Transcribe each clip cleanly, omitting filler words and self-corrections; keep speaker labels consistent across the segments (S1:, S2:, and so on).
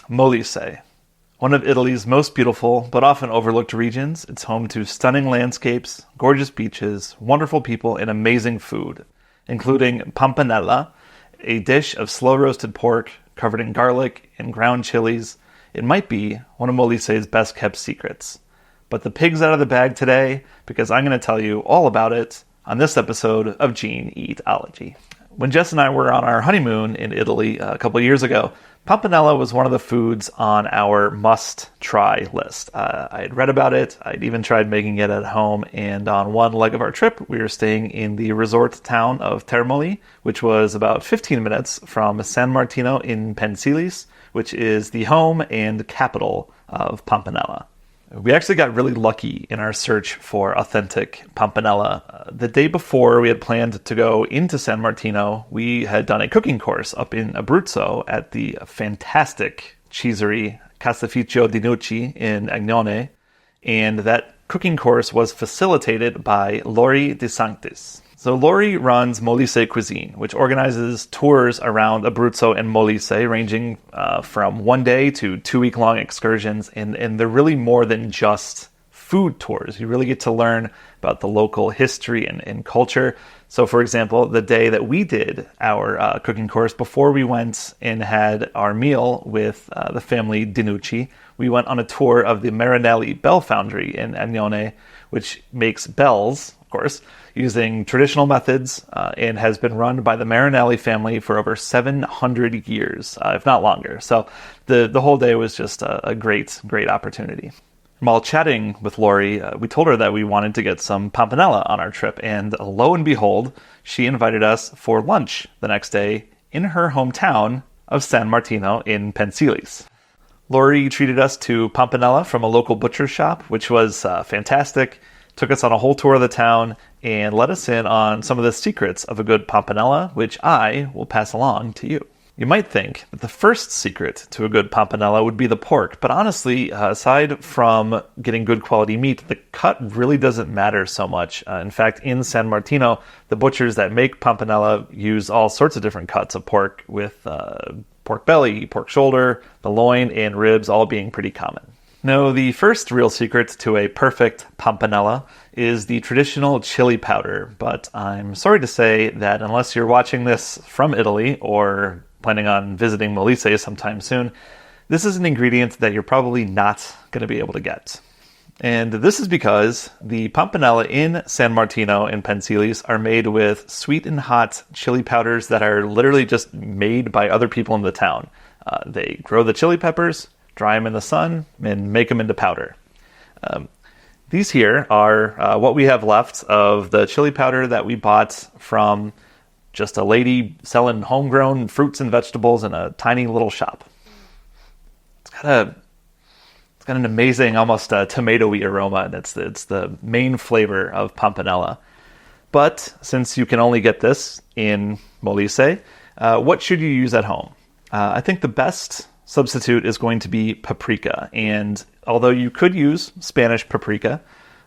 S1: Molise, one of Italy's most beautiful but often overlooked regions. It's home to stunning landscapes, gorgeous beaches, wonderful people, and amazing food, including Pampanella, a dish of slow-roasted pork covered in garlic and ground chilies. It might be one of Molise's best-kept secrets. But the pig's out of the bag today because I'm going to tell you all about it on this episode of Gen-EAT-alogy. When Jess and I were on our honeymoon in Italy a couple years ago, Pampanella was one of the foods on our must-try list. I had read about it, I'd even tried making it at home, and on one leg of our trip, we were staying in the resort town of Termoli, which was about 15 minutes from San Martino in Pensilis, which is the home and capital of Pampanella. We actually got really lucky in our search for authentic Pampanella. The day before we had planned to go into San Martino, we had done a cooking course up in Abruzzo at the fantastic cheesery Caseificio di Nucci in Agnone, and that cooking course was facilitated by Lori De Sanctis. So Lori runs Molise Cuisine, which organizes tours around Abruzzo and Molise, ranging from 1 day to 2-week-long excursions, and they're really more than just food tours. You really get to learn about the local history and culture. So, for example, the day that we did our cooking course, before we went and had our meal with the family Dinucci, we went on a tour of the Marinelli Bell Foundry in Agnone, which makes bells, of course, using traditional methods, and has been run by the Marinelli family for over 700 years, if not longer. So the whole day was just a great opportunity. While chatting with Lori, we told her that we wanted to get some Pampanella on our trip, and lo and behold, she invited us for lunch the next day in her hometown of San Martino in Pensilis. Lori treated us to Pampanella from a local butcher shop, which was fantastic, took us on a whole tour of the town, and let us in on some of the secrets of a good Pampanella, which I will pass along to you. You might think that the first secret to a good Pampanella would be the pork, but honestly, aside from getting good quality meat, the cut really doesn't matter so much. In fact, in San Martino, the butchers that make Pampanella use all sorts of different cuts of pork, with pork belly, pork shoulder, the loin, and ribs all being pretty common. No, the first real secret to a perfect Pampanella is the traditional chili powder, but I'm sorry to say that unless you're watching this from Italy or planning on visiting Molise sometime soon, this is an ingredient that you're probably not going to be able to get. And this is because the Pampanella in San Martino and Pensilis are made with sweet and hot chili powders that are literally just made by other people in the town. They grow the chili peppers, dry them in the sun, and make them into powder. These here are what we have left of the chili powder that we bought from just a lady selling homegrown fruits and vegetables in a tiny little shop. It's got an amazing, almost tomatoey aroma, and it's the main flavor of Pampanella. But since you can only get this in Molise, what should you use at home? I think the best substitute is going to be paprika, and although you could use Spanish paprika,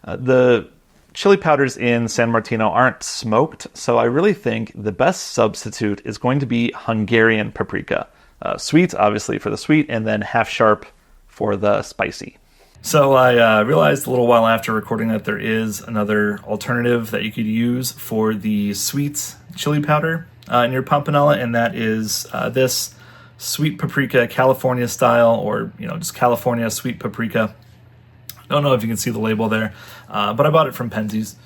S1: the chili powders in San Martino aren't smoked, so I really think the best substitute is going to be Hungarian paprika. Sweet, obviously, for the sweet, and then half sharp for the spicy. So I realized a little while after recording that there is another alternative that you could use for the sweet chili powder in your Pampanella, and that is this sweet paprika California style, or just California sweet paprika. Don't know if you can see the label there, but I bought it from Penzies.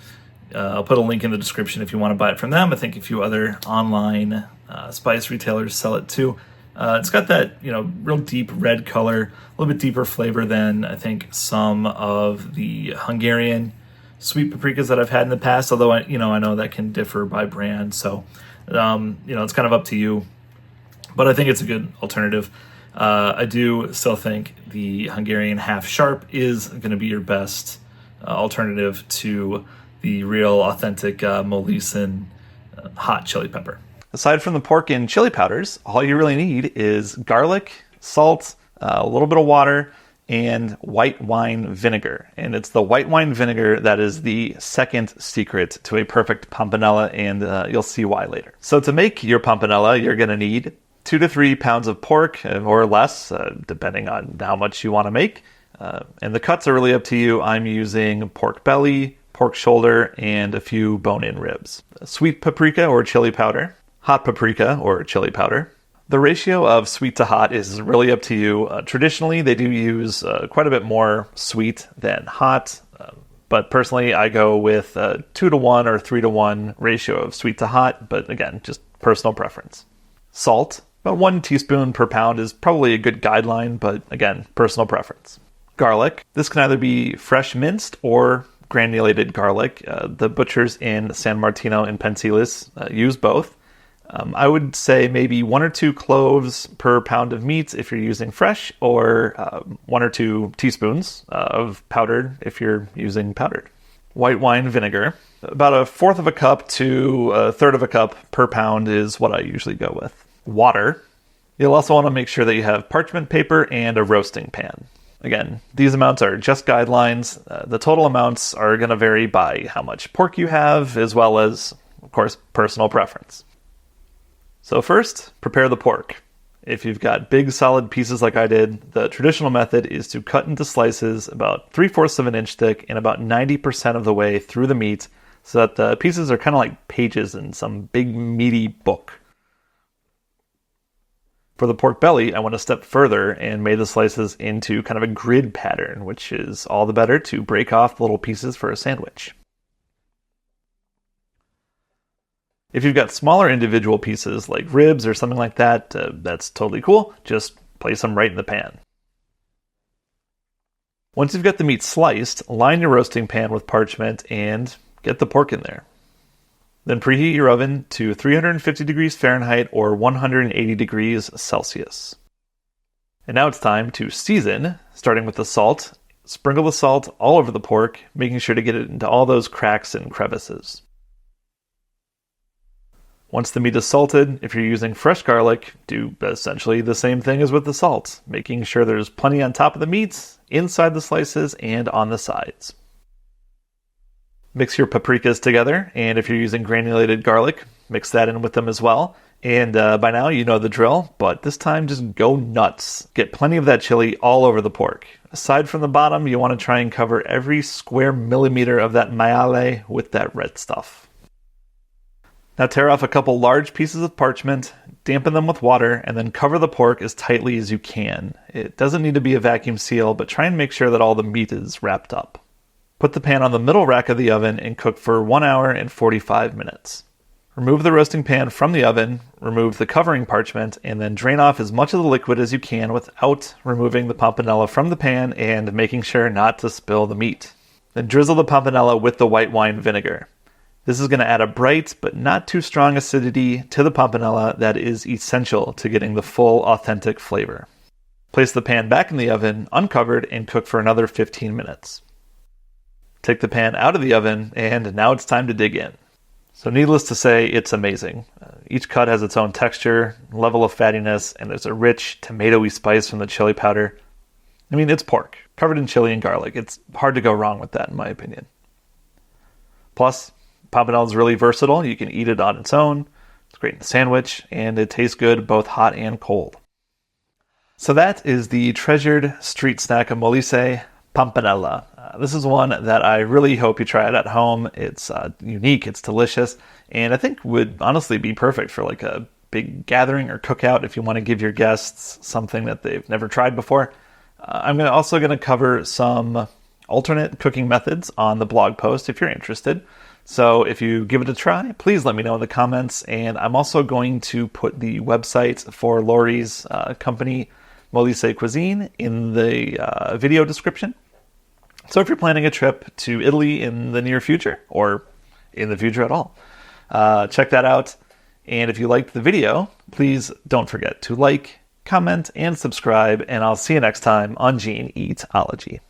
S1: I'll put a link in the description if you want to buy it from them. I think a few other online spice retailers sell it too. It's got that real deep red color, a little bit deeper flavor than I think some of the Hungarian sweet paprikas that I've had in the past. Although I know that can differ by brand, so it's kind of up to you. But I think it's a good alternative. I do still think the Hungarian half sharp is going to be your best alternative to the real authentic Molisan hot chili pepper. Aside from the pork and chili powders, all you really need is garlic, salt, a little bit of water, and white wine vinegar. And it's the white wine vinegar that is the second secret to a perfect Pampanella, and you'll see why later. So to make your Pampanella, you're going to need 2 to 3 pounds of pork or less, depending on how much you want to make. And the cuts are really up to you. I'm using pork belly, pork shoulder, and a few bone-in ribs. Sweet paprika or chili powder, hot paprika or chili powder. The ratio of sweet to hot is really up to you. Traditionally, they do use quite a bit more sweet than hot, but personally, I go with a 2 to 1 or 3 to 1 ratio of sweet to hot, but again, just personal preference. Salt, about 1 teaspoon per pound is probably a good guideline, but again, personal preference. Garlic, this can either be fresh minced or granulated garlic. The butchers in San Martino and Pensilis use both. I would say maybe 1 or 2 cloves per pound of meat if you're using fresh, or 1 or 2 teaspoons of powdered if you're using powdered. White wine vinegar, about 1/4 of a cup to 1/3 of a cup per pound is what I usually go with. Water. You'll also want to make sure that you have parchment paper and a roasting pan. Again, these amounts are just guidelines. The total amounts are going to vary by how much pork you have, as well as, of course, personal preference. So first, prepare the pork. If you've got big solid pieces like I did, the traditional method is to cut into slices about 3/4 of an inch thick and about 90% of the way through the meat, so that the pieces are kind of like pages in some big meaty book. For the pork belly, I went a step further and made the slices into kind of a grid pattern, which is all the better to break off the little pieces for a sandwich. If you've got smaller individual pieces like ribs or something like that, that's totally cool. Just place them right in the pan. Once you've got the meat sliced, line your roasting pan with parchment and get the pork in there. Then preheat your oven to 350 degrees Fahrenheit or 180 degrees Celsius. And now it's time to season, starting with the salt. Sprinkle the salt all over the pork, making sure to get it into all those cracks and crevices. Once the meat is salted, if you're using fresh garlic, do essentially the same thing as with the salt, making sure there's plenty on top of the meat, inside the slices, and on the sides. Mix your paprikas together, and if you're using granulated garlic, mix that in with them as well. And by now you know the drill, but this time just go nuts. Get plenty of that chili all over the pork. Aside from the bottom, you want to try and cover every square millimeter of that maiale with that red stuff. Now tear off a couple large pieces of parchment, dampen them with water, and then cover the pork as tightly as you can. It doesn't need to be a vacuum seal, but try and make sure that all the meat is wrapped up. Put the pan on the middle rack of the oven and cook for 1 hour and 45 minutes. Remove the roasting pan from the oven, remove the covering parchment, and then drain off as much of the liquid as you can without removing the Pampanella from the pan and making sure not to spill the meat. Then drizzle the Pampanella with the white wine vinegar. This is going to add a bright but not too strong acidity to the Pampanella that is essential to getting the full authentic flavor. Place the pan back in the oven, uncovered, and cook for another 15 minutes. Take the pan out of the oven, and now it's time to dig in. So needless to say, it's amazing. Each cut has its own texture, level of fattiness, and there's a rich, tomatoey spice from the chili powder. I mean, it's pork, covered in chili and garlic. It's hard to go wrong with that, in my opinion. Plus, Pampanella is really versatile. You can eat it on its own. It's great in a sandwich, and it tastes good both hot and cold. So that is the treasured street snack of Molise, Pampanella. This is one that I really hope you try it at home. It's unique, it's delicious, and I think would honestly be perfect for like a big gathering or cookout if you want to give your guests something that they've never tried before. I'm also going to cover some alternate cooking methods on the blog post if you're interested. So if you give it a try, please let me know in the comments. And I'm also going to put the website for Lori's company, Molise Cuisine, in the video description. So if you're planning a trip to Italy in the near future, or in the future at all, check that out. And if you liked the video, please don't forget to like, comment, and subscribe. And I'll see you next time on Gen-EAT-alogy.